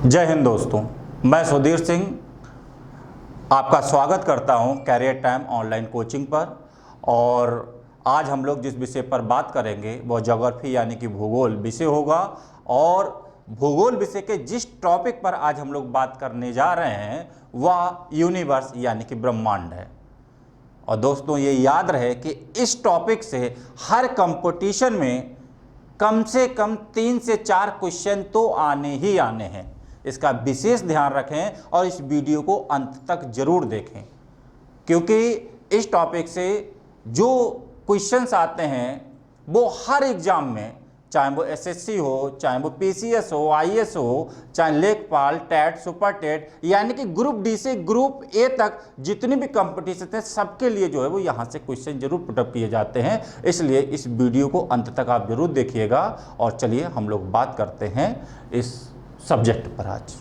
जय हिंद दोस्तों, मैं सुधीर सिंह आपका स्वागत करता हूं कैरियर टाइम ऑनलाइन कोचिंग पर। और आज हम लोग जिस विषय पर बात करेंगे वो ज्योग्राफी यानी कि भूगोल विषय होगा। और भूगोल विषय के जिस टॉपिक पर आज हम लोग बात करने जा रहे हैं वह यूनिवर्स यानी कि ब्रह्मांड है। और दोस्तों ये याद रहे कि इस टॉपिक से हर कंपटीशन में कम से कम 3 से 4 क्वेश्चन तो आने ही आने हैं। इसका विशेष ध्यान रखें और इस वीडियो को अंत तक जरूर देखें, क्योंकि इस टॉपिक से जो क्वेश्चंस आते हैं वो हर एग्जाम में, चाहे वो एसएससी हो, चाहे वो पीसीएस हो, आईएएस हो, चाहे लेखपाल, टेट, सुपर टेट, यानी कि ग्रुप डी से ग्रुप ए तक जितनी भी कंपटीशन है सबके लिए जो है वो यहाँ से क्वेश्चन जरूर पुटअप किए जाते हैं। इसलिए इस वीडियो को अंत तक आप जरूर देखिएगा। और चलिए हम लोग बात करते हैं इस सब्जेक्ट पर आज।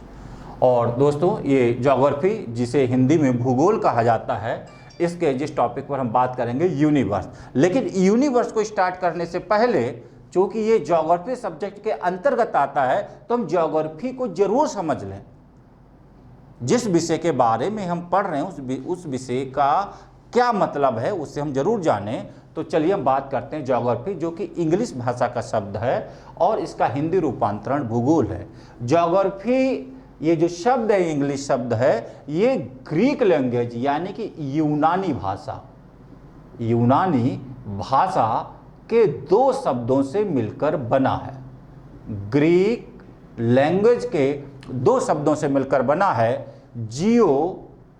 और दोस्तों ये ज्योग्राफी, जिसे हिंदी में भूगोल कहा जाता है, इसके जिस टॉपिक पर हम बात करेंगे यूनिवर्स। लेकिन यूनिवर्स को स्टार्ट करने से पहले, चूँकि ये ज्योग्राफी सब्जेक्ट के अंतर्गत आता है, तो हम ज्योग्राफी को जरूर समझ लें। जिस विषय के बारे में हम पढ़ रहे हैं उस विषय का क्या मतलब है उसे हम जरूर जानें। तो चलिए हम बात करते हैं ज्योग्राफी, जो कि इंग्लिश भाषा का शब्द है और इसका हिंदी रूपांतरण भूगोल है। ज्योग्राफी ये जो शब्द है, इंग्लिश शब्द है, ये ग्रीक लैंग्वेज यानी कि यूनानी भाषा के 2 शब्दों से मिलकर बना है। ग्रीक लैंग्वेज के 2 शब्दों से मिलकर बना है, जियो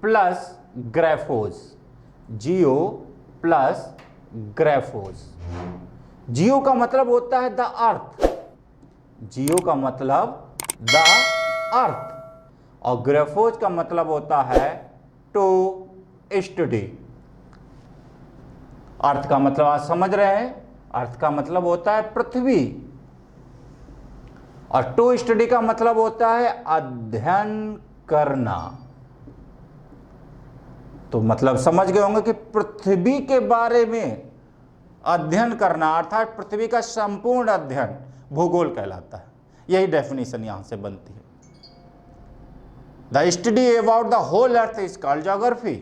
प्लस ग्राफोस। जियो प्लस ग्राफोस। जियो का मतलब होता है द अर्थ। जियो का मतलब द अर्थ और ग्राफोस का मतलब होता है टू स्टडी। अर्थ का मतलब आप समझ रहे हैं, अर्थ का मतलब होता है पृथ्वी और टू स्टडी का मतलब होता है अध्ययन करना। तो मतलब समझ गए होंगे कि पृथ्वी के बारे में अध्ययन करना, अर्थात पृथ्वी का संपूर्ण अध्ययन भूगोल कहलाता है। यही डेफिनेशन यहां से बनती है। The study about the whole earth is called geography.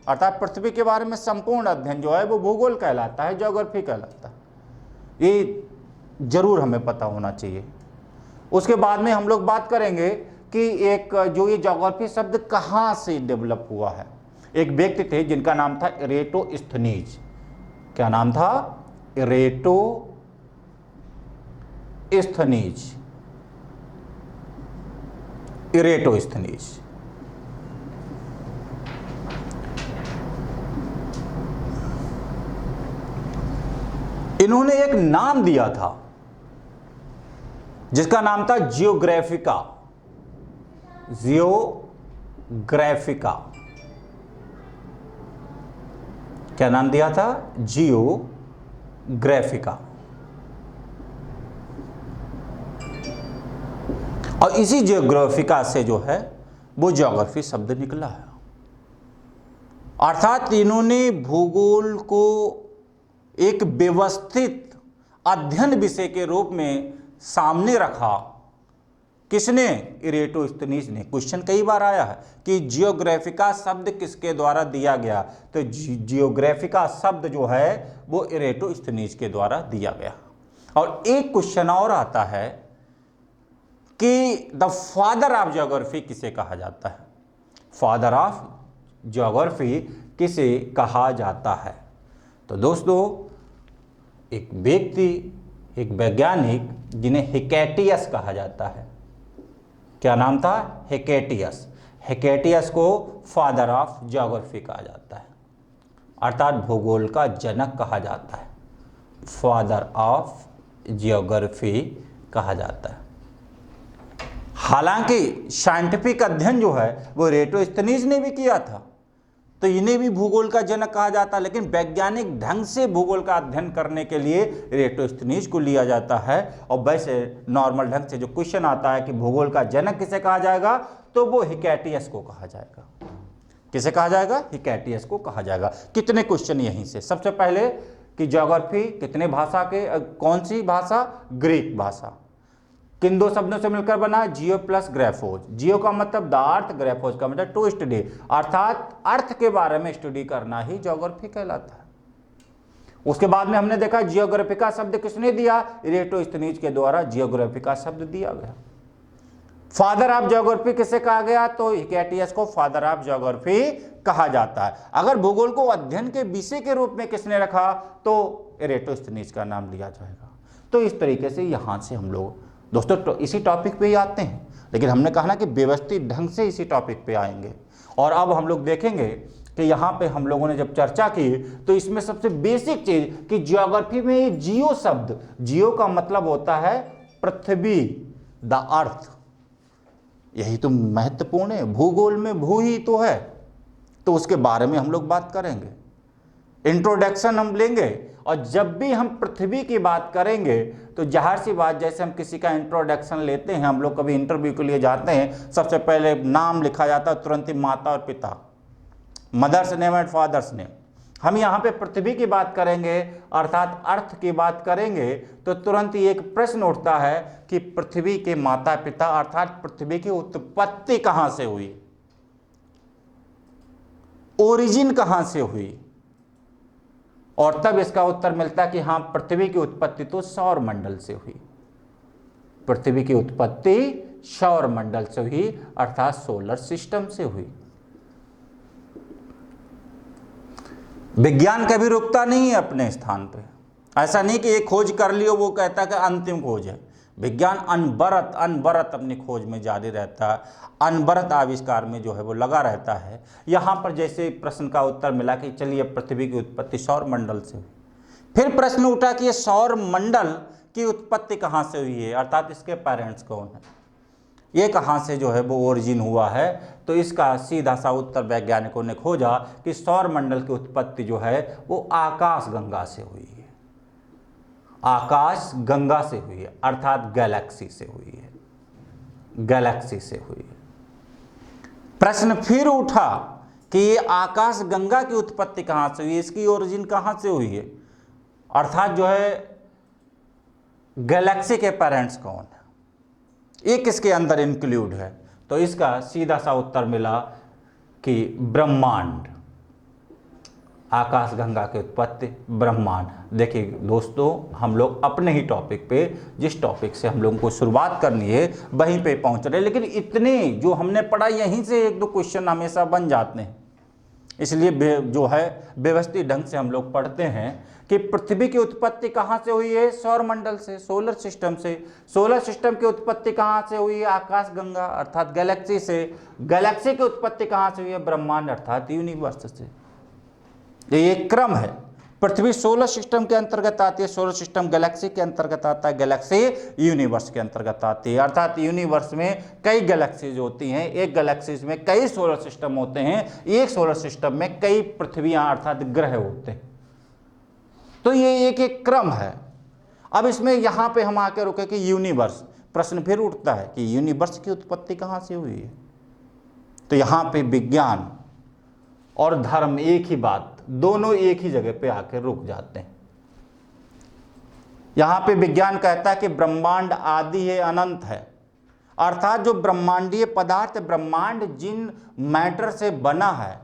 अर्थात पृथ्वी के बारे में संपूर्ण अध्ययन जो है वो भूगोल कहलाता है, ज्योग्राफी कहलाता है। ये जरूर हमें पता होना चाहिए। उसके बाद में हम लोग बात करेंगे कि एक जो ये ज्योग्राफी शब्द कहाँ से डेवलप हुआ है। एक व्यक्ति थे जिनका नाम था इरेटोस्थनीज। क्या नाम था? इरेटोस्थनीज। इरेटोस्थनीज। इन्होंने एक नाम दिया था जिसका नाम था जियोग्राफिका। जियोग्राफिका। क्या नाम दिया था? जियोग्राफिका। और इसी जियोग्राफिका से जो है वो ज्योग्राफी शब्द निकला है। अर्थात इन्होंने भूगोल को एक व्यवस्थित अध्ययन विषय के रूप में सामने रखा। किसने? इरेटोस्थनीज ने। क्वेश्चन कई बार आया है कि जियोग्राफिका शब्द किसके द्वारा दिया गया, तो जियोग्राफिका शब्द जो है वो इरेटोस्थनीज के द्वारा दिया गया। और एक क्वेश्चन और आता है कि द फादर ऑफ ज्योग्राफी किसे कहा जाता है? फादर ऑफ ज्योग्राफी किसे कहा जाता है? तो दोस्तों एक व्यक्ति, एक वैज्ञानिक जिन्हें हिकैटियस कहा जाता है। क्या नाम था? हिकैटियस। हिकैटियस को फादर ऑफ ज्योग्राफी कहा जाता है, अर्थात भूगोल का जनक कहा जाता है। फादर ऑफ ज्योग्राफी कहा जाता है। हालांकि साइंटिफिक अध्ययन जो है वो इरेटोस्थनीज ने भी किया था, तो इन्हें भी भूगोल का जनक कहा जाता है। लेकिन वैज्ञानिक ढंग से भूगोल का अध्ययन करने के लिए इरेटोस्थनीज को लिया जाता है। और वैसे नॉर्मल ढंग से जो क्वेश्चन आता है कि भूगोल का जनक किसे कहा जाएगा, तो वो हिकैटियस को कहा जाएगा। किसे कहा जाएगा? हिकैटियस को कहा जाएगा। कितने क्वेश्चन यहीं से। सबसे पहले कि ज्योग्राफी कितने भाषा के, कौन सी भाषा? ग्रीक भाषा। किन दो शब्दों से मिलकर बना? जियो प्लस ग्राफोज। जियो का मतलब द अर्थ, ग्राफोज का मतलब टू स्टडी, अर्थात अर्थ के बारे में स्टडी करना ही ज्योग्राफी कहलाता है। उसके बाद में हमने देखा जियोग्राफी का शब्द किसने दिया? इरेटोस्थनीज के द्वारा जियोग्राफी का शब्द दिया गया। फादर ऑफ ज्योग्राफी किसे कहा गया? तो हिकेटियस को फादर ऑफ ज्योग्राफी कहा जाता है। अगर भूगोल को अध्ययन के विषय के रूप में किसने रखा? तो इरेटोस्थनीज का नाम लिया जाएगा। तो इस तरीके से यहां से हम लोग दोस्तों तो इसी टॉपिक पे ही आते हैं, लेकिन हमने कहा ना कि व्यवस्थित ढंग से इसी टॉपिक पे आएंगे। और अब हम लोग देखेंगे कि यहाँ पे हम लोगों ने जब चर्चा की तो इसमें सबसे बेसिक चीज कि ज्योग्राफी में ये जियो शब्द, जियो का मतलब होता है पृथ्वी, द अर्थ, यही तो महत्वपूर्ण है। भूगोल में भू ही तो है, तो उसके बारे में हम लोग बात करेंगे। इंट्रोडक्शन हम लेंगे, और जब भी हम पृथ्वी की बात करेंगे तो जाहिर सी बात, जैसे हम किसी का इंट्रोडक्शन लेते हैं, हम लोग कभी इंटरव्यू के लिए जाते हैं, सबसे पहले नाम लिखा जाता है, तुरंत ही माता और पिता, mother's name and father's name. हम यहाँ पे पृथ्वी की बात करेंगे अर्थात अर्थ की बात करेंगे तो तुरंत ही एक प्रश्न उठता है कि पृथ्वी के माता पिता अर्थात पृथ्वी की उत्पत्ति कहाँ से हुई, ओरिजिन कहाँ से हुई? और तब इसका उत्तर मिलता है कि हाँ, पृथ्वी की उत्पत्ति तो सौर मंडल से हुई। पृथ्वी की उत्पत्ति सौर मंडल से हुई अर्थात सोलर सिस्टम से हुई। विज्ञान कभी रुकता नहीं है अपने स्थान पे। ऐसा नहीं कि एक खोज कर लियो वो कहता कि अंतिम खोज है। विज्ञान अनवरत अपनी खोज में जारी रहता है, अनवरत आविष्कार में जो है वो लगा रहता है। यहाँ पर जैसे प्रश्न का उत्तर मिला कि चलिए पृथ्वी की उत्पत्ति सौर मंडल से हुई, फिर प्रश्न उठा कि ये सौर मंडल की उत्पत्ति कहाँ से हुई है अर्थात इसके पेरेंट्स कौन है, ये कहाँ से जो है वो ओरिजिन हुआ है। तो इसका सीधा सा उत्तर वैज्ञानिकों ने खोजा कि सौर मंडल की उत्पत्ति जो है वो आकाश गंगा से हुई है, आकाश गंगा से हुई है अर्थात गैलेक्सी से हुई है, गैलेक्सी से हुई है। प्रश्न फिर उठा कि ये आकाश गंगा की उत्पत्ति कहाँ से हुई है, इसकी ओरिजिन कहाँ से हुई है अर्थात जो है गैलेक्सी के पेरेंट्स कौन है, ये किसके अंदर इंक्लूड है। तो इसका सीधा सा उत्तर मिला कि ब्रह्मांड, आकाश गंगा की उत्पत्ति ब्रह्मांड। देखिए दोस्तों, हम लोग अपने ही टॉपिक पे, जिस टॉपिक से हम लोगों को शुरुआत करनी है वहीं पे पहुंच रहे हैं, लेकिन इतने जो हमने पढ़ा यहीं से एक दो क्वेश्चन हमेशा बन जाते हैं। इसलिए जो है व्यवस्थित ढंग से हम लोग पढ़ते हैं कि पृथ्वी की उत्पत्ति कहाँ से हुई है? सौर मंडल से, सोलर सिस्टम से। सोलर सिस्टम की उत्पत्ति कहाँ से हुई है? आकाश गंगा अर्थात गैलेक्सी से। गैलेक्सी की उत्पत्ति कहाँ से हुई है? ब्रह्मांड अर्थात यूनिवर्स से। ये क्रम है। पृथ्वी सोलर सिस्टम के अंतर्गत आती है, सोलर सिस्टम गैलेक्सी के अंतर्गत आता है, गैलेक्सी यूनिवर्स के अंतर्गत आती है अर्थात यूनिवर्स में कई गैलेक्सीज होती हैं, एक गैलेक्सीज में कई सोलर सिस्टम होते हैं, एक सोलर सिस्टम में कई पृथ्वियां अर्थात ग्रह होते हैं। तो ये एक एक क्रम है। अब इसमें यहां पे हम आके रुके कि यूनिवर्स, प्रश्न फिर उठता है कि यूनिवर्स की उत्पत्ति कहां से हुई है। तो यहां पे विज्ञान और धर्म एक ही बात, दोनों एक ही जगह पे आके रुक जाते हैं। यहां पे विज्ञान कहता है कि ब्रह्मांड आदि है, अनंत है अर्थात जो ब्रह्मांडीय पदार्थ, ब्रह्मांड जिन मैटर से बना है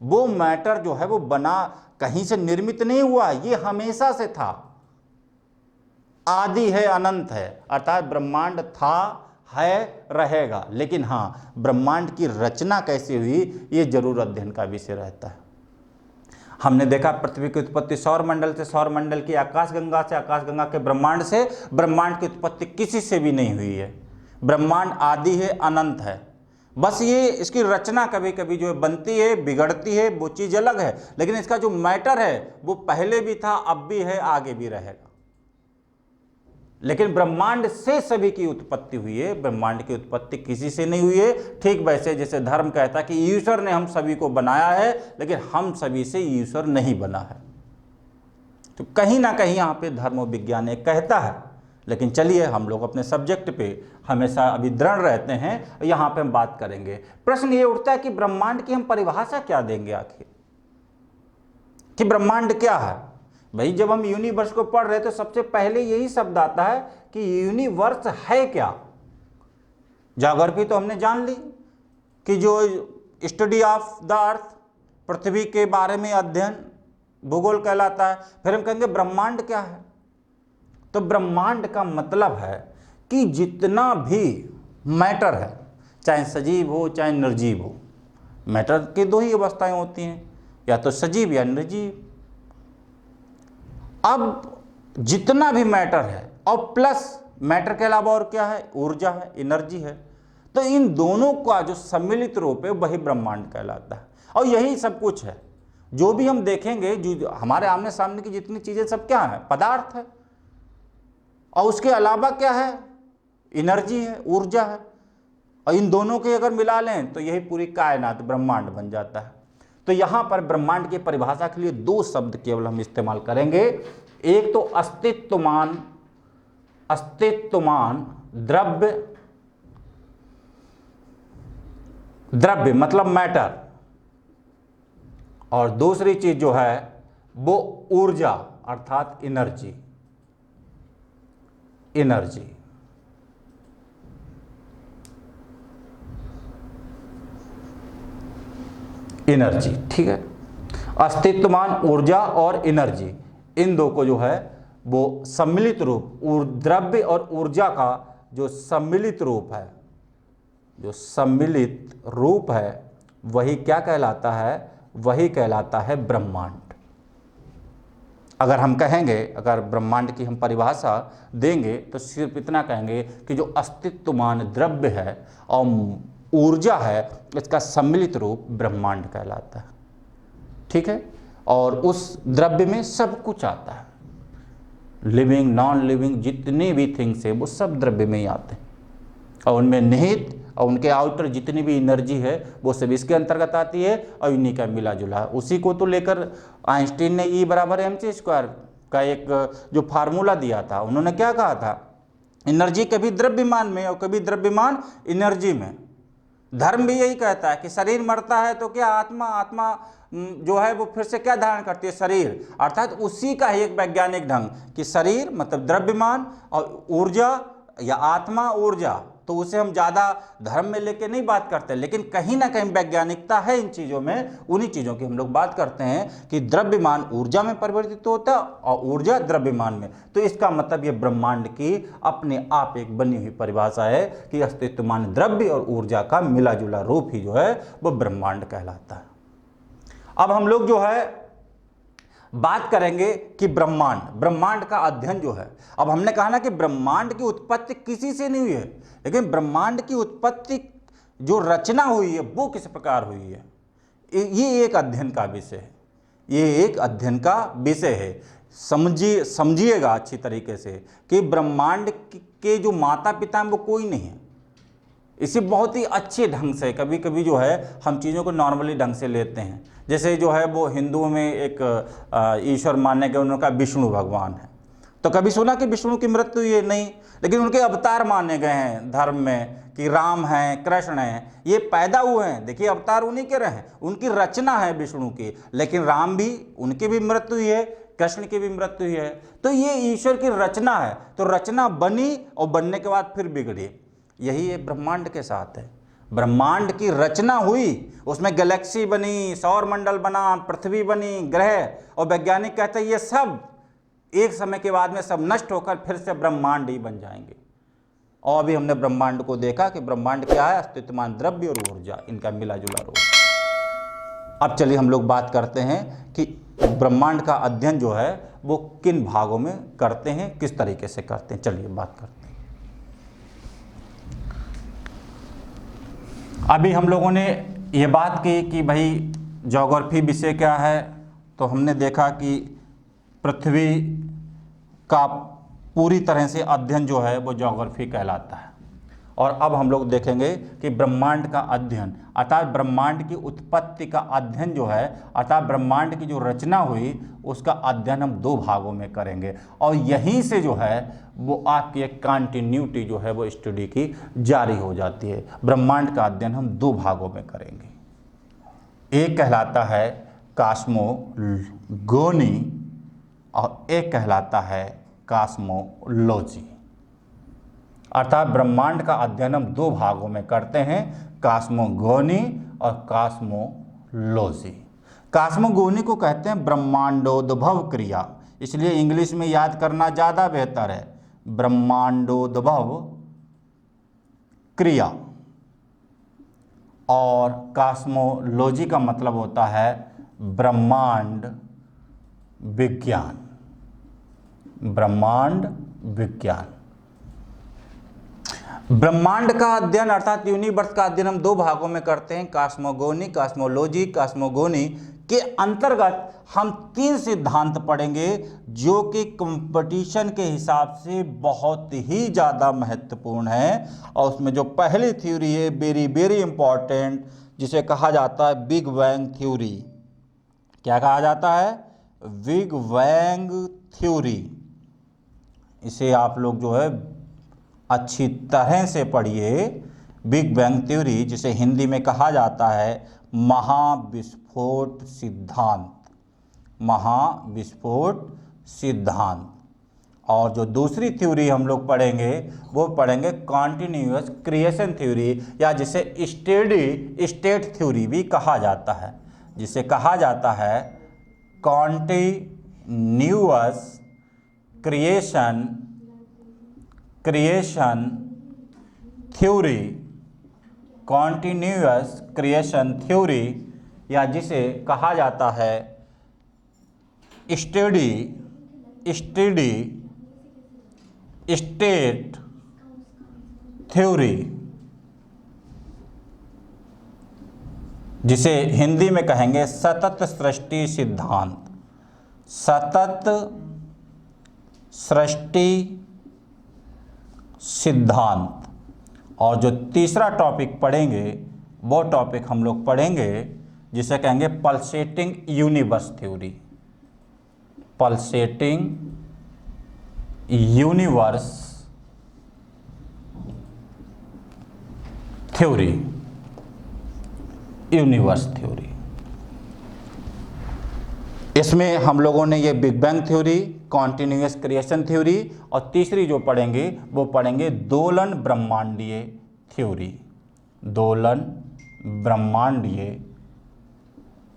वो मैटर जो है वो बना कहीं से निर्मित नहीं हुआ, ये हमेशा से था, आदि है, अनंत है अर्थात ब्रह्मांड था, है, रहेगा। लेकिन हाँ, ब्रह्मांड की रचना कैसे हुई ये जरूर अध्ययन का विषय रहता है। हमने देखा पृथ्वी की उत्पत्ति सौर मंडल से, सौर मंडल की आकाशगंगा से, आकाशगंगा के ब्रह्मांड से। ब्रह्मांड की उत्पत्ति किसी से भी नहीं हुई है। ब्रह्मांड आदि है, अनंत है, बस ये इसकी रचना कभी कभी जो बनती है, बिगड़ती है, वो चीज़ अलग है, लेकिन इसका जो मैटर है वो पहले भी था, अब भी है, आगे भी रहेगा। लेकिन ब्रह्मांड से सभी की उत्पत्ति हुई है, ब्रह्मांड की उत्पत्ति किसी से नहीं हुई है। ठीक वैसे जैसे धर्म कहता है कि ईश्वर ने हम सभी को बनाया है, लेकिन हम सभी से ईश्वर नहीं बना है। तो कहीं ना कहीं यहाँ पे धर्म और विज्ञान एक कहता है, लेकिन चलिए हम लोग अपने सब्जेक्ट पे हमेशा अभी दृढ़ रहते हैं। यहाँ पे हम बात करेंगे। प्रश्न ये उठता है कि ब्रह्मांड की हम परिभाषा क्या देंगे आखिर, कि ब्रह्मांड क्या है। भाई जब हम यूनिवर्स को पढ़ रहे तो सबसे पहले यही शब्द आता है कि यूनिवर्स है क्या। ज्योग्राफी तो हमने जान ली कि जो स्टडी ऑफ द अर्थ, पृथ्वी के बारे में अध्ययन, भूगोल कहलाता है। फिर हम कहेंगे ब्रह्मांड क्या है। तो ब्रह्मांड का मतलब है कि जितना भी मैटर है, चाहे सजीव हो चाहे निर्जीव हो, मैटर की दो ही अवस्थाएं होती हैं, या तो सजीव या निर्जीव। अब जितना भी मैटर है और प्लस मैटर के अलावा और क्या है, ऊर्जा है, एनर्जी है, तो इन दोनों का जो सम्मिलित रूप है वही ब्रह्मांड कहलाता है। और यही सब कुछ है जो भी हम देखेंगे, जो हमारे आमने सामने की जितनी चीजें सब क्या है, पदार्थ है, और उसके अलावा क्या है, एनर्जी है, ऊर्जा है। और इन दोनों के अगर मिला लें तो यही पूरी कायनात ब्रह्मांड बन जाता है। तो यहां पर ब्रह्मांड की परिभाषा के लिए दो शब्द केवल हम इस्तेमाल करेंगे। एक तो अस्तित्वमान, अस्तित्वमान द्रव्य, द्रव्य मतलब मैटर, और दूसरी चीज जो है वो ऊर्जा अर्थात एनर्जी, एनर्जी। एनर्जी, ठीक है। अस्तित्वमान, ऊर्जा और एनर्जी, इन दो को जो है वो सम्मिलित रूप, द्रव्य और ऊर्जा का जो सम्मिलित रूप है, जो सम्मिलित रूप है वही क्या कहलाता है, वही कहलाता है ब्रह्मांड। अगर हम कहेंगे, अगर ब्रह्मांड की हम परिभाषा देंगे तो सिर्फ इतना कहेंगे कि जो अस्तित्वमान द्रव्य है और ऊर्जा है, इसका सम्मिलित रूप ब्रह्मांड कहलाता है, ठीक है। और उस द्रव्य में सब कुछ आता है, लिविंग नॉन लिविंग जितने भी थिंग्स है वो सब द्रव्य में ही आते हैं, और उनमें निहित और उनके आउटर जितनी भी एनर्जी है वो सब इसके अंतर्गत आती है, और इन्हीं का मिला जुला। उसी को तो लेकर आइंस्टीन ने E बराबर mc² का एक जो फार्मूला दिया था, उन्होंने क्या कहा था, एनर्जी कभी द्रव्यमान में और कभी द्रव्यमान एनर्जी में। धर्म भी यही कहता है कि शरीर मरता है तो क्या आत्मा, आत्मा जो है वो फिर से क्या धारण करती है, शरीर। अर्थात उसी का ही एक वैज्ञानिक ढंग कि शरीर मतलब द्रव्यमान और ऊर्जा या आत्मा ऊर्जा, तो उसे हम ज़्यादा धर्म में लेके नहीं बात करते, लेकिन कहीं ना कहीं वैज्ञानिकता है इन चीज़ों में। उन्हीं चीज़ों की हम लोग बात करते हैं कि द्रव्यमान ऊर्जा में परिवर्तित होता है और ऊर्जा द्रव्यमान में। तो इसका मतलब ये ब्रह्मांड की अपने आप एक बनी हुई परिभाषा है कि अस्तित्वमान द्रव्य और ऊर्जा का मिला जुला रूप ही जो है वो ब्रह्मांड कहलाता है। अब हम लोग जो है बात करेंगे कि ब्रह्मांड, ब्रह्मांड का अध्ययन जो है। अब हमने कहा ना कि ब्रह्मांड की उत्पत्ति किसी से नहीं हुई है, लेकिन ब्रह्मांड की उत्पत्ति जो रचना हुई है वो किस प्रकार हुई है, ये एक अध्ययन का विषय है, ये एक अध्ययन का विषय है। समझिएगा अच्छी तरीके से कि ब्रह्मांड के जो माता पिता हैं वो कोई नहीं है। इसे बहुत ही अच्छे ढंग से कभी कभी जो है हम चीज़ों को नॉर्मली ढंग से लेते हैं। जैसे जो है वो हिंदुओं में एक ईश्वर मानने के उनका विष्णु भगवान है, तो कभी सुना कि विष्णु की मृत्यु हुई है? नहीं, लेकिन उनके अवतार माने गए हैं धर्म में कि राम हैं, कृष्ण हैं, ये पैदा हुए हैं। देखिए अवतार उन्हीं के रहे, उनकी रचना है विष्णु की, लेकिन राम भी, उनकी भी मृत्यु हुई है, कृष्ण की भी मृत्यु हुई है। तो ये ईश्वर की रचना है, तो रचना बनी और बनने के बाद फिर बिगड़ी। यही है ब्रह्मांड के साथ है। ब्रह्मांड की रचना हुई, उसमें गैलेक्सी बनी, सौर मंडल बना, पृथ्वी बनी, ग्रह, और वैज्ञानिक कहते हैं ये सब एक समय के बाद में सब नष्ट होकर फिर से ब्रह्मांड ही बन जाएंगे। और अभी हमने ब्रह्मांड को देखा कि ब्रह्मांड क्या है, अस्तित्वमान द्रव्य और ऊर्जा, इनका मिला जुला रूप। अब चलिए हम लोग बात करते हैं कि ब्रह्मांड का अध्ययन जो है वो किन भागों में करते हैं, किस तरीके से करते हैं। चलिए बात करते हैं। अभी हम लोगों ने ये बात की कि भाई ज्योग्राफी विषय क्या है, तो हमने देखा कि पृथ्वी का पूरी तरह से अध्ययन जो है वो ज्योग्राफी कहलाता है। और अब हम लोग देखेंगे कि ब्रह्मांड का अध्ययन अर्थात ब्रह्मांड की उत्पत्ति का अध्ययन जो है, अर्थात ब्रह्मांड की जो रचना हुई उसका अध्ययन हम दो भागों में करेंगे। और यहीं से जो है वो आपकी एक कंटिन्यूटी जो है वो स्टडी की जारी हो जाती है। ब्रह्मांड का अध्ययन हम दो भागों में करेंगे, एक कहलाता है कॉस्मोगोनी और एक कहलाता है कॉस्मोलॉजी। अर्थात ब्रह्मांड का अध्ययन हम दो भागों में करते हैं, कॉस्मोगोनी और कॉस्मोलॉजी। कॉस्मोगोनी को कहते हैं ब्रह्मांडोद्भव क्रिया, इसलिए इंग्लिश में याद करना ज़्यादा बेहतर है, ब्रह्मांडोद्भव क्रिया। और कॉस्मोलॉजी का मतलब होता है ब्रह्मांड विज्ञान, ब्रह्मांड विज्ञान। ब्रह्मांड का अध्ययन अर्थात यूनिवर्स का अध्ययन हम दो भागों में करते हैं, कॉस्मोगोनी, कॉस्मोलॉजी। कॉस्मोगोनी के अंतर्गत हम 3 सिद्धांत पढ़ेंगे जो कि कंपटीशन के हिसाब से बहुत ही ज़्यादा महत्वपूर्ण है। और उसमें जो पहली थ्योरी है वेरी वेरी इंपॉर्टेंट, जिसे कहा जाता है बिग बैंग थ्योरी। क्या कहा जाता है? Big bang theory. इसे आप लोग जो है अच्छी तरह से पढ़िए। बिग बैंग थ्योरी, जिसे हिंदी में कहा जाता है महाविस्फोट सिद्धांत, महाविस्फोट सिद्धांत। और जो दूसरी थ्योरी हम लोग पढ़ेंगे वो पढ़ेंगे कॉन्टिन्यूअस क्रिएशन थ्योरी, या जिसे स्टेडी स्टेट थ्योरी भी कहा जाता है, जिसे कहा जाता है continuous creation theory, continuous creation theory, या जिसे कहा जाता है स्टेडी स्टेट थ्योरी, जिसे हिंदी में कहेंगे सतत सृष्टि सिद्धांत, सतत सृष्टि सिद्धांत। और जो तीसरा टॉपिक पढ़ेंगे वो टॉपिक हम लोग पढ़ेंगे जिसे कहेंगे pulsating universe theory, pulsating universe theory, universe theory. इसमें हम लोगों ने ये big bang theory, continuous creation theory और तीसरी जो पढ़ेंगे वो पढ़ेंगे दोलन ब्रह्मांडीय थ्योरी, दोलन ब्रह्मांडीय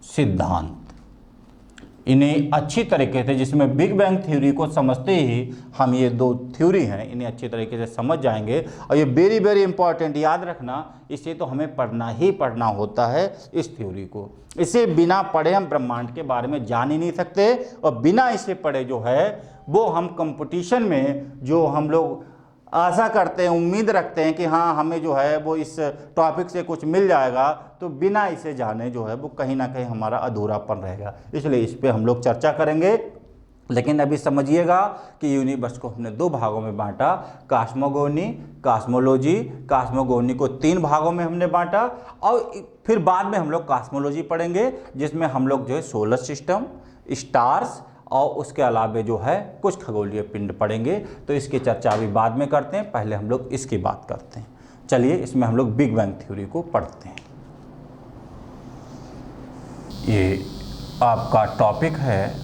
सिद्धांत। इन्हें अच्छी तरीके से, जिसमें बिग बैंग थ्योरी को समझते ही हम ये दो थ्योरी हैं इन्हें अच्छी तरीके से समझ जाएंगे। और ये वेरी वेरी इंपॉर्टेंट, याद रखना, इसे तो हमें पढ़ना ही पढ़ना होता है इस थ्योरी को। इसे बिना पढ़े हम ब्रह्मांड के बारे में जान ही नहीं सकते, और बिना इसे पढ़े जो है वो हम कंपटीशन में जो हम लोग आशा करते हैं, उम्मीद रखते हैं कि हाँ हमें जो है वो इस टॉपिक से कुछ मिल जाएगा, तो बिना इसे जाने जो है वो कहीं ना कहीं हमारा अधूरापन रहेगा। इसलिए इस पे हम लोग चर्चा करेंगे। लेकिन अभी समझिएगा कि यूनिवर्स को हमने दो भागों में बांटा, कॉस्मोगोनी, कॉस्मोलॉजी। कॉस्मोगोनी को 3 भागों में हमने बांटा, और फिर बाद में हम लोग कॉस्मोलॉजी पढ़ेंगे, जिसमें हम लोग जो है सोलर सिस्टम, स्टार्स और उसके अलावे जो है कुछ खगोलीय पिंड पढ़ेंगे। तो इसकी चर्चा अभी बाद में करते हैं, पहले हम लोग इसकी बात करते हैं। चलिए इसमें हम लोग बिग बैंग थ्योरी को पढ़ते हैं। ये आपका टॉपिक है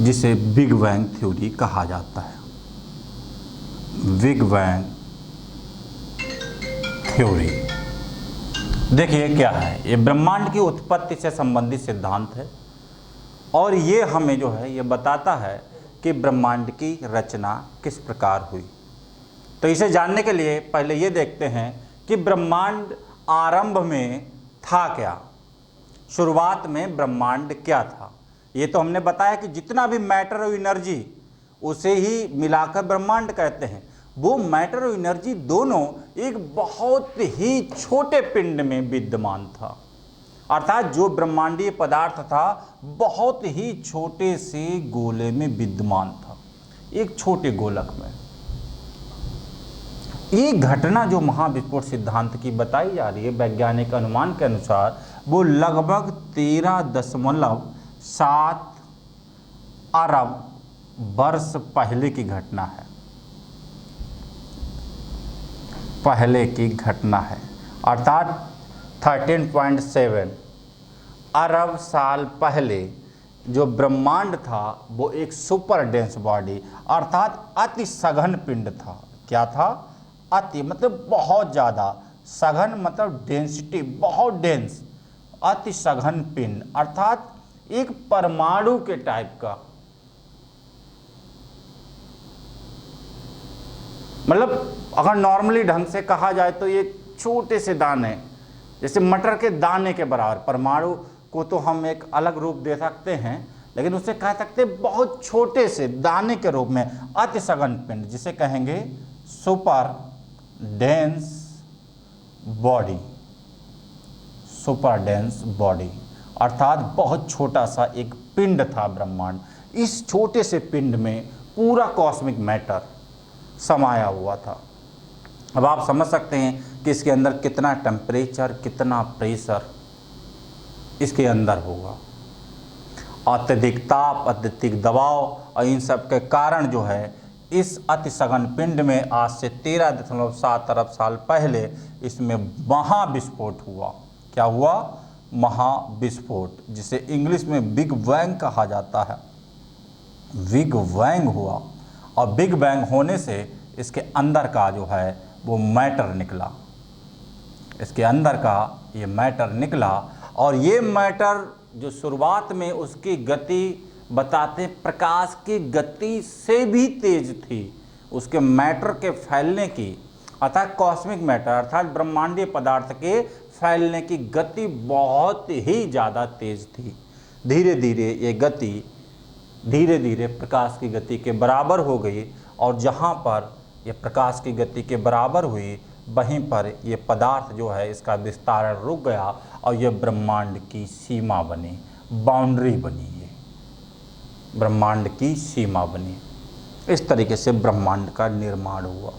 जिसे बिग बैंग थ्योरी कहा जाता है, बिग बैंग थ्योरी। देखिए क्या है, ये ब्रह्मांड की उत्पत्ति से संबंधित सिद्धांत है, और ये हमें जो है ये बताता है कि ब्रह्मांड की रचना किस प्रकार हुई। तो इसे जानने के लिए पहले ये देखते हैं कि ब्रह्मांड आरंभ में था क्या, शुरुआत में ब्रह्मांड क्या था। ये तो हमने बताया कि जितना भी मैटर और एनर्जी उसे ही मिलाकर ब्रह्मांड कहते हैं। वो मैटर और एनर्जी दोनों एक बहुत ही छोटे पिंड में विद्यमान था, अर्थात जो ब्रह्मांडीय पदार्थ था बहुत ही छोटे से गोले में विद्यमान था, एक छोटे गोलक में। ये घटना जो महाविस्फोट सिद्धांत की बताई जा रही है, वैज्ञानिक अनुमान के अनुसार वो लगभग 13.7 अरब वर्ष पहले की घटना है, पहले की घटना है। अर्थात 13.7 अरब साल पहले जो ब्रह्मांड था वो एक सुपर डेंस बॉडी, अर्थात अति सघन पिंड था, क्या था? अति मतलब बहुत ज़्यादा, सघन मतलब डेंसिटी, बहुत डेंस, अति सघन पिंड अर्थात एक परमाणु के टाइप का, मतलब अगर नॉर्मली ढंग से कहा जाए तो ये छोटे से दाने, जैसे मटर के दाने के बराबर। परमाणु को तो हम एक अलग रूप दे सकते हैं, लेकिन उसे कह सकते हैं बहुत छोटे से दाने के रूप में अति सघन पिंड, जिसे कहेंगे super dense body, super dense body अर्थात बहुत छोटा सा एक पिंड था ब्रह्मांड। इस छोटे से पिंड में पूरा कॉस्मिक मैटर समाया हुआ था। अब आप समझ सकते हैं कि इसके अंदर कितना टेम्परेचर, कितना प्रेशर इसके अंदर होगा। अत्यधिक ताप, अत्यधिक दबाव और इन सब के कारण जो है इस अति सघन पिंड में आज से 13.7 अरब साल पहले इसमें महाविस्फोट हुआ। क्या हुआ? महाविस्फोट, जिसे इंग्लिश में बिग बैंग कहा जाता है। बिग बैंग हुआ और बिग बैंग होने से इसके अंदर का जो है वो मैटर निकला, इसके अंदर का ये मैटर निकला। और ये मैटर जो शुरुआत में उसकी गति बताते प्रकाश की गति से भी तेज थी, उसके मैटर के फैलने की अर्थात कॉस्मिक मैटर अर्थात ब्रह्मांडीय पदार्थ के फैलने की गति बहुत ही ज़्यादा तेज थी। धीरे धीरे ये गति धीरे धीरे प्रकाश की गति के बराबर हो गई और जहाँ पर ये प्रकाश की गति के बराबर हुई वहीं पर ये पदार्थ जो है इसका विस्तारण रुक गया और ये ब्रह्मांड की सीमा बनी, बाउंड्री बनी, ये ब्रह्मांड की सीमा बनी। इस तरीके से ब्रह्मांड का निर्माण हुआ।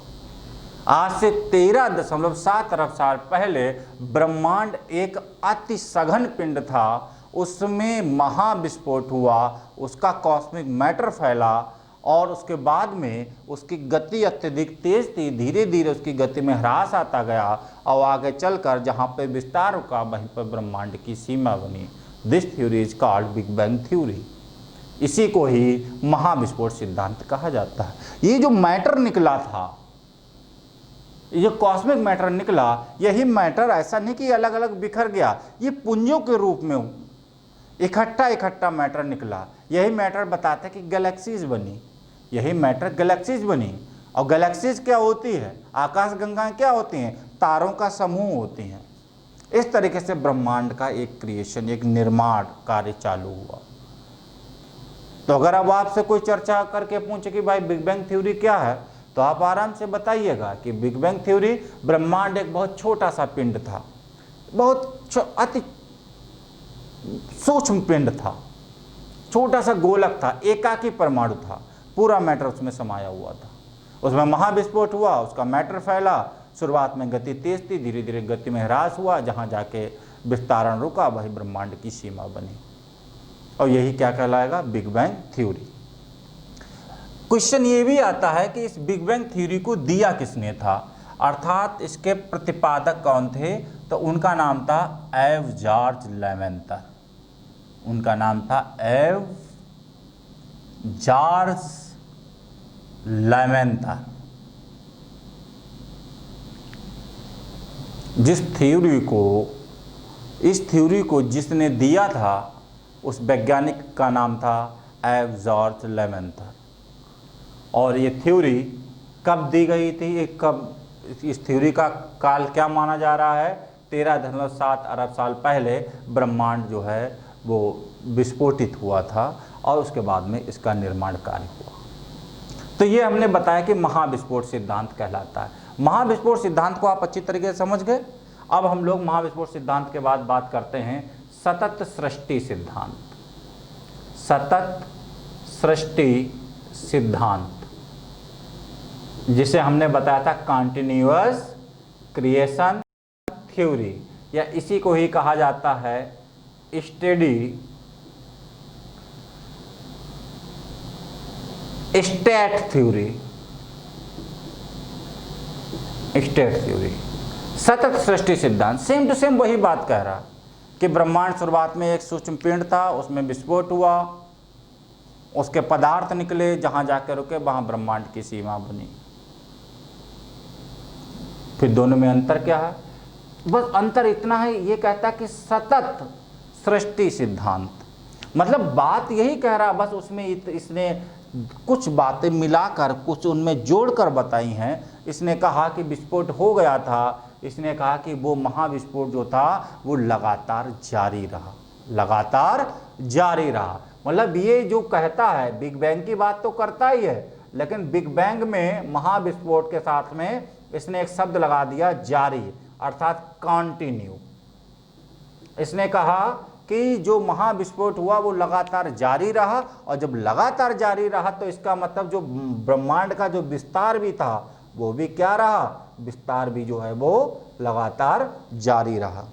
आज से 13.7 अरब साल पहले ब्रह्मांड एक अति सघन पिंड था, उसमें महाविस्फोट हुआ, उसका कॉस्मिक मैटर फैला और उसके बाद में उसकी गति अत्यधिक तेज थी। धीरे धीरे उसकी गति में ह्रास आता गया और आगे चलकर जहाँ पे विस्तार रुका वहीं पर ब्रह्मांड की सीमा बनी। This theory is called big bang theory. इसी को ही महाविस्फोट सिद्धांत कहा जाता है। ये जो मैटर निकला था, ये जो कॉस्मिक मैटर निकला, यही मैटर ऐसा नहीं कि अलग अलग बिखर गया, ये पुंजों के रूप में इकट्ठा मैटर निकला। यही मैटर बताता है कि गैलेक्सीज बनी, यही मैटर गैलेक्सीज बनी। और गैलेक्सीज क्या होती है? आकाश गंगाएं क्या होती हैं? तारों का समूह होती हैं। इस तरीके से ब्रह्मांड का एक क्रिएशन, एक निर्माण कार्य चालू हुआ। तो अगर अब आपसे कोई चर्चा करके पूछे कि भाई बिग बैंग थ्योरी क्या है, तो आप आराम से बताइएगा कि बिग बैंग थ्योरी ब्रह्मांड एक बहुत छोटा सा पिंड था, बहुत अति सूक्ष्म पिंड था, छोटा सा गोलक था, एकाकी परमाणु था, पूरा मैटर उसमें समाया हुआ था। उसमें महाविस्फोट हुआ, उसका मैटर फैला, शुरुआत में गति तेज थी, धीरे धीरे गति में ह्रास हुआ, जहाँ जाके विस्तारण रुका वही ब्रह्मांड की सीमा बनी। और यही क्या कहलाएगा? Big bang theory. क्वेश्चन ये भी आता है कि इस बिग बैंग थ्योरी को दिया किसने था, अर्थात इसके प्रतिपादक कौन थे? तो उनका नाम था एव जॉर्ज लेवेंतर। उनका नाम था एव जॉर्ज लेवेंतर। इस थ्योरी को जिसने दिया था उस वैज्ञानिक का नाम था एव जॉर्ज लेवेंतर। और ये थ्योरी कब दी गई थी, कब, इस थ्योरी का काल क्या माना जा रहा है? 13.7 अरब साल पहले ब्रह्मांड जो है वो विस्फोटित हुआ था और उसके बाद में इसका निर्माण कार्य हुआ। तो ये हमने बताया कि महाविस्फोट सिद्धांत कहलाता है। महाविस्फोट सिद्धांत को आप अच्छी तरीके से समझ गए। अब हम लोग महाविस्फोट सिद्धांत के बाद बात करते हैं सतत सृष्टि सिद्धांत। सतत सृष्टि सिद्धांत जिसे हमने बताया था कॉन्टिन्यूअस क्रिएशन थ्योरी, या इसी को ही कहा जाता है steady state theory. State theory, सतत सृष्टि सिद्धांत सेम टू सेम वही बात कह रहा कि ब्रह्मांड शुरुआत में एक सूक्ष्म पिंड था, उसमें विस्फोट हुआ, उसके पदार्थ निकले, जहाँ जाकर रुके वहाँ ब्रह्मांड की सीमा बनी। फिर दोनों में अंतर क्या है? बस अंतर इतना है, ये कहता है कि सतत सृष्टि सिद्धांत, मतलब बात यही कह रहा, बस उसमें इसने कुछ बातें मिलाकर कुछ उनमें जोड़कर बताई हैं। इसने कहा कि विस्फोट हो गया था, इसने कहा कि वो महाविस्फोट जो था वो लगातार जारी रहा, लगातार जारी रहा। मतलब ये जो कहता है बिग बैंग की बात तो करता ही है, लेकिन बिग बैंग में महाविस्फोट के साथ में इसने एक शब्द लगा दिया जारी, अर्थात कंटिन्यू। इसने कहा कि जो महाविस्फोट हुआ वो लगातार जारी रहा, और जब लगातार जारी रहा तो इसका मतलब जो ब्रह्मांड का जो विस्तार भी था वो भी क्या रहा, विस्तार भी जो है वो लगातार जारी रहा।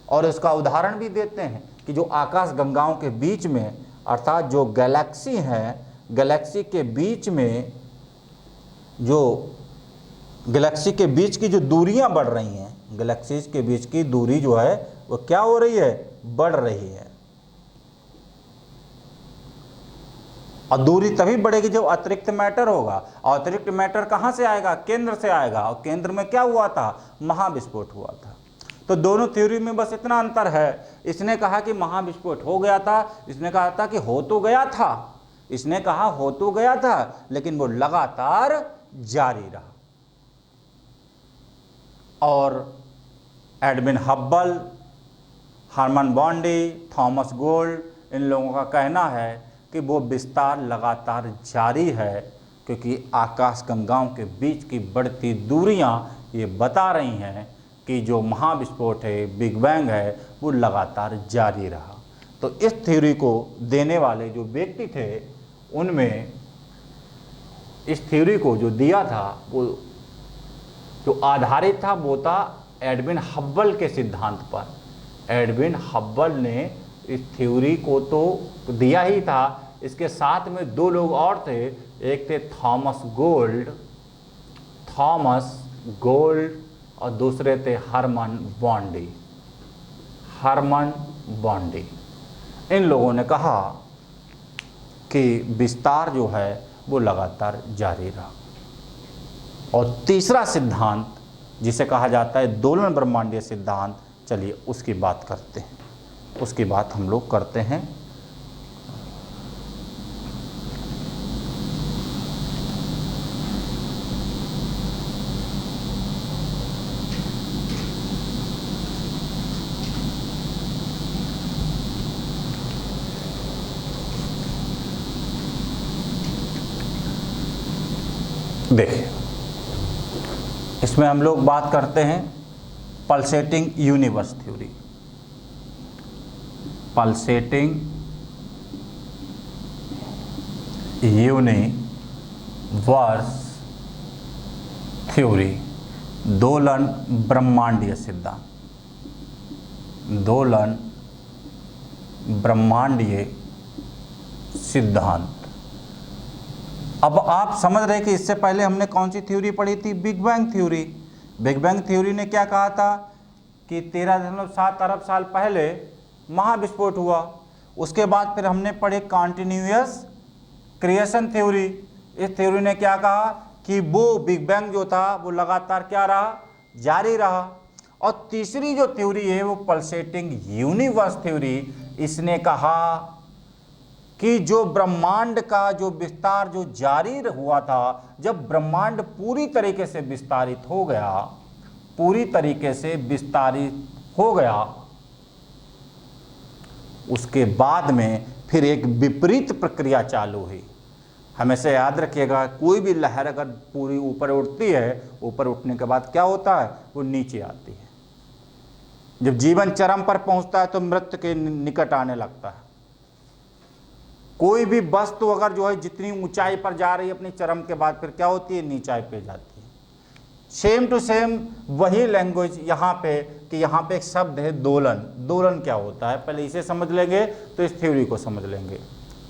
और इसका उदाहरण भी देते हैं कि जो आकाश गंगाओं के बीच में, अर्थात जो गैलेक्सी है, गैलेक्सी के बीच में जो गैलेक्सी के बीच की जो दूरियां बढ़ रही हैं, गैलेक्सीज के बीच की दूरी जो है वो क्या हो रही है, बढ़ रही है। और दूरी तभी बढ़ेगी जब अतिरिक्त मैटर होगा, और अतिरिक्त मैटर कहां से आएगा, केंद्र से आएगा, और केंद्र में क्या हुआ था, महाविस्फोट हुआ था। तो दोनों थ्योरी में बस इतना अंतर है, इसने कहा कि महाविस्फोट हो गया था, इसने कहा था कि हो तो गया था, इसने कहा हो तो गया था लेकिन वो लगातार जारी रहा। और Edwin Hubble, Herman Bondi, Thomas Gold, इन लोगों का कहना है कि वो विस्तार लगातार जारी है, क्योंकि आकाश गंगाओं के बीच की बढ़ती दूरियां ये बता रही हैं कि जो महाविस्फोट है, बिग बैंग है, वो लगातार जारी रहा। तो इस थ्योरी को देने वाले जो व्यक्ति थे, उनमें इस थ्योरी को जो दिया था, वो जो आधारित था वो था एडविन हब्बल के सिद्धांत पर। एडविन हब्बल ने इस थ्योरी को तो दिया ही था, इसके साथ में दो लोग और थे, एक थे थॉमस गोल्ड और दूसरे थे हरमन बॉन्डी। इन लोगों ने कहा कि विस्तार जो है वो लगातार जारी रहा। और तीसरा सिद्धांत जिसे कहा जाता है दोलन ब्रह्मांडीय सिद्धांत, चलिए उसकी बात करते हैं, उसकी बात हम लोग करते हैं। देखिए, इसमें हम लोग बात करते हैं pulsating universe theory. Pulsating universe theory, दोलन ब्रह्मांडीय सिद्धांत, दोलन ब्रह्मांडीय सिद्धांत। अब आप समझ रहे हैं कि इससे पहले हमने कौन सी थ्योरी पढ़ी थी, big bang theory. Big bang theory ने क्या कहा था कि 13.7 अरब साल पहले महाविस्फोट हुआ। उसके बाद फिर हमने पढ़े कॉन्टिन्यूअस क्रिएशन थ्योरी। इस थ्योरी ने क्या कहा कि वो बिग बैंग जो था वो लगातार क्या रहा, जारी रहा। और तीसरी जो थ्योरी है वो पल्सेटिंग यूनिवर्स थ्योरी, इसने कहा कि जो ब्रह्मांड का जो विस्तार जो जारी हुआ था, जब ब्रह्मांड पूरी तरीके से विस्तारित हो गया, पूरी तरीके से विस्तारित हो गया, उसके बाद में फिर एक विपरीत प्रक्रिया चालू हुई। हमेशा याद रखिएगा, कोई भी लहर अगर पूरी ऊपर उठती है, ऊपर उठने के बाद क्या होता है, वो नीचे आती है। जब जीवन चरम पर पहुंचता है तो मृत्यु के निकट आने लगता है। कोई भी वस्तु अगर जो है जितनी ऊंचाई पर जा रही है अपनी चरम के बाद फिर क्या होती है, नीचाई पे जाती है। सेम टू सेम वही लैंग्वेज यहाँ पे, कि यहाँ पे एक शब्द है दोलन। दोलन क्या होता है, पहले इसे समझ लेंगे तो इस थ्योरी को समझ लेंगे।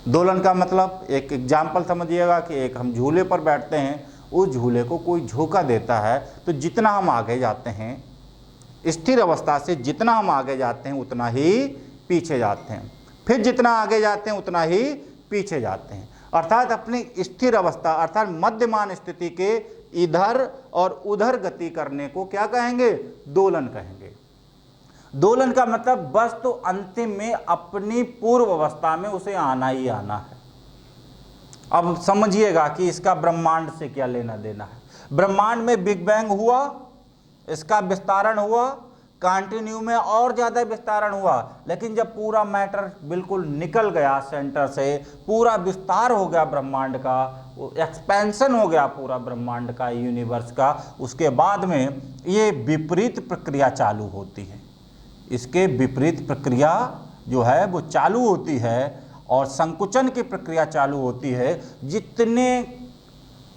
दोलन का मतलब, एक एग्जाम्पल समझिएगा कि एक हम झूले पर बैठते हैं, उस झूले को कोई झोंका देता है तो जितना हम आगे जाते हैं, स्थिर अवस्था से जितना हम आगे जाते हैं उतना ही पीछे जाते हैं, फिर जितना आगे जाते हैं उतना ही पीछे जाते हैं। अर्थात अपनी स्थिर अवस्था अर्थात मध्यमान स्थिति के इधर और उधर गति करने को क्या कहेंगे? दोलन कहेंगे। दोलन का मतलब वस्तु अंतिम में अपनी पूर्व अवस्था में उसे आना ही आना है। अब समझिएगा कि इसका ब्रह्मांड से क्या लेना देना है। ब्रह्मांड में बिग बैंग हुआ, इसका विस्तारण हुआ, कंटिन्यू में और ज़्यादा विस्तारण हुआ, लेकिन जब पूरा मैटर बिल्कुल निकल गया सेंटर से, पूरा विस्तार हो गया ब्रह्मांड का, एक्सपेंशन हो गया पूरा ब्रह्मांड का, यूनिवर्स का, उसके बाद में ये विपरीत प्रक्रिया चालू होती है। इसके विपरीत प्रक्रिया जो है वो चालू होती है और संकुचन की प्रक्रिया चालू होती है। जितने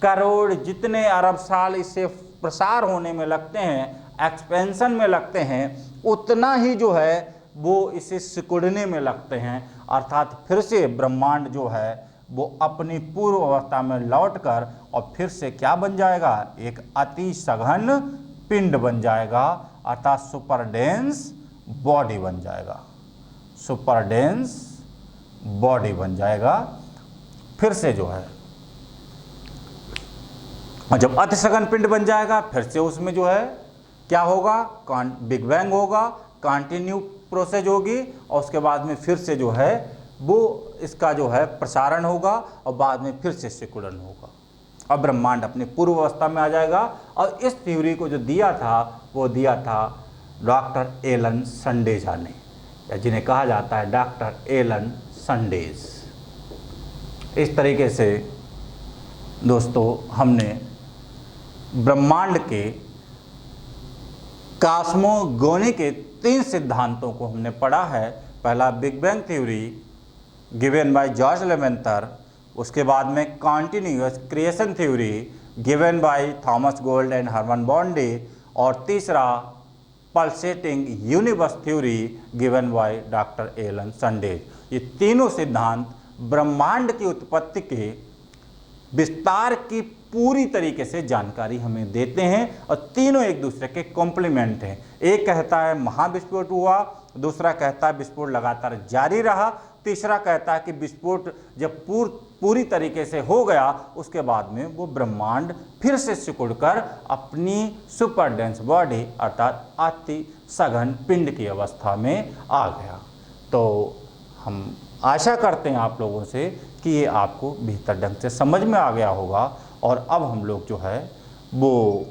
करोड़, जितने अरब साल इससे प्रसार होने में लगते हैं, एक्सपेंशन में लगते हैं, उतना ही जो है वो इसे सिकुड़ने में लगते हैं। अर्थात फिर से ब्रह्मांड जो है वो अपनी पूर्व अवस्था में लौटकर और फिर से क्या बन जाएगा? एक अति सघन पिंड बन जाएगा, अर्थात सुपर डेंस बॉडी बन जाएगा। सुपर डेंस बॉडी बन जाएगा फिर से जो है। और जब अति सघन पिंड बन जाएगा फिर से उसमें जो है क्या होगा? बिग बैंग होगा, कंटिन्यू प्रोसेस होगी और उसके बाद में फिर से जो है वो इसका जो है प्रसारण होगा और बाद में फिर से सिकुड़न होगा और ब्रह्मांड अपनी पूर्व अवस्था में आ जाएगा। और इस थ्योरी को जो दिया था वो दिया था डॉक्टर एलन संडेजा ने, या जिन्हें कहा जाता है डॉक्टर एलन संडेज। इस तरीके से दोस्तों हमने ब्रह्मांड के कॉस्मोगोनी के 3 सिद्धांतों को हमने पढ़ा है। पहला big bang theory given by George Lemaitre, उसके बाद में continuous creation theory given by Thomas Gold and Herman Bondi, और तीसरा pulsating universe theory given by doctor Alan Sandage. ये तीनों सिद्धांत ब्रह्मांड की उत्पत्ति के विस्तार की पूरी तरीके से जानकारी हमें देते हैं और तीनों एक दूसरे के कॉम्प्लीमेंट हैं। एक कहता है महाविस्फोट हुआ, दूसरा कहता है विस्फोट लगातार जारी रहा, तीसरा कहता है कि विस्फोट जब पूरी तरीके से हो गया उसके बाद में वो ब्रह्मांड फिर से सिकुड़कर अपनी सुपर डेंस बॉडी अर्थात अति सघन पिंड की अवस्था में आ गया। तो हम आशा करते हैं आप लोगों से कि ये आपको बेहतर ढंग से समझ में आ गया होगा और अब हम लोग जो है वो